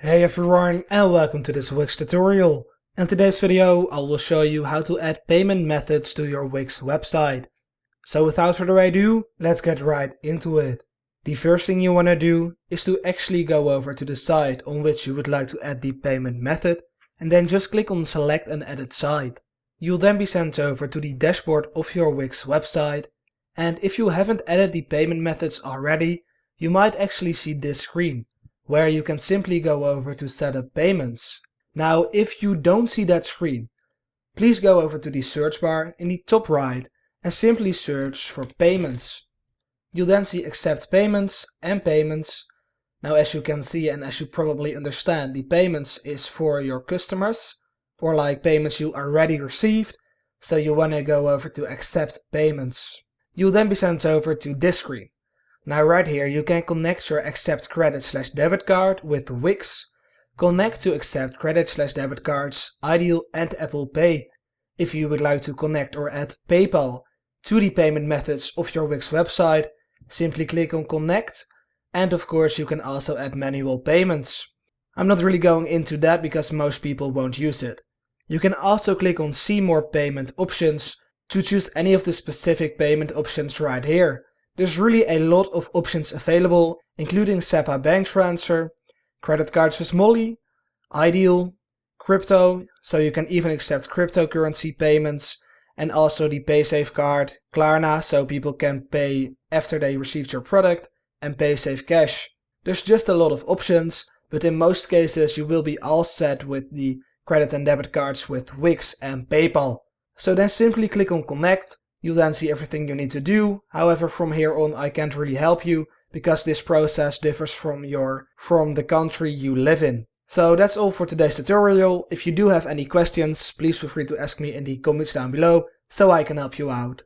Hey everyone and welcome to this Wix tutorial. In today's video I will show you how to add payment methods to your Wix website. So without further ado, let's get right into it. The first thing you want to do is to actually go over to the site on which you would like to add the payment method and then just click on select an edit site. You'll then be sent over to the dashboard of your Wix website, and if you haven't added the payment methods already, you might actually see this screen, where you can simply go over to set up payments. Now if you don't see that screen, please go over to the search bar in the top right and simply search for payments. You'll then see accept payments and payments. Now as you can see and as you probably understand, the payments is for your customers or like payments you already received, so you want to go over to accept payments. You'll then be sent over to this screen. Now right here you can connect your accept credit/debit card with Wix, connect to accept credit/debit cards, Ideal and Apple Pay. If you would like to connect or add PayPal to the payment methods of your Wix website, simply click on connect, and of course you can also add manual payments. I'm not really going into that because most people won't use it. You can also click on see more payment options to choose any of the specific payment options right here. There's really a lot of options available, including SEPA bank transfer, credit cards with Molly, Ideal, crypto, so you can even accept cryptocurrency payments, and also the PaySafe card, Klarna, so people can pay after they received your product, and PaySafe Cash. There's just a lot of options, but in most cases you will be all set with the credit and debit cards with Wix and PayPal. So then simply click on connect. You'll then see everything you need to do. However, from here on I can't really help you because this process differs from the country you live in. So that's all for today's tutorial. If you do have any questions, please feel free to ask me in the comments down below so I can help you out.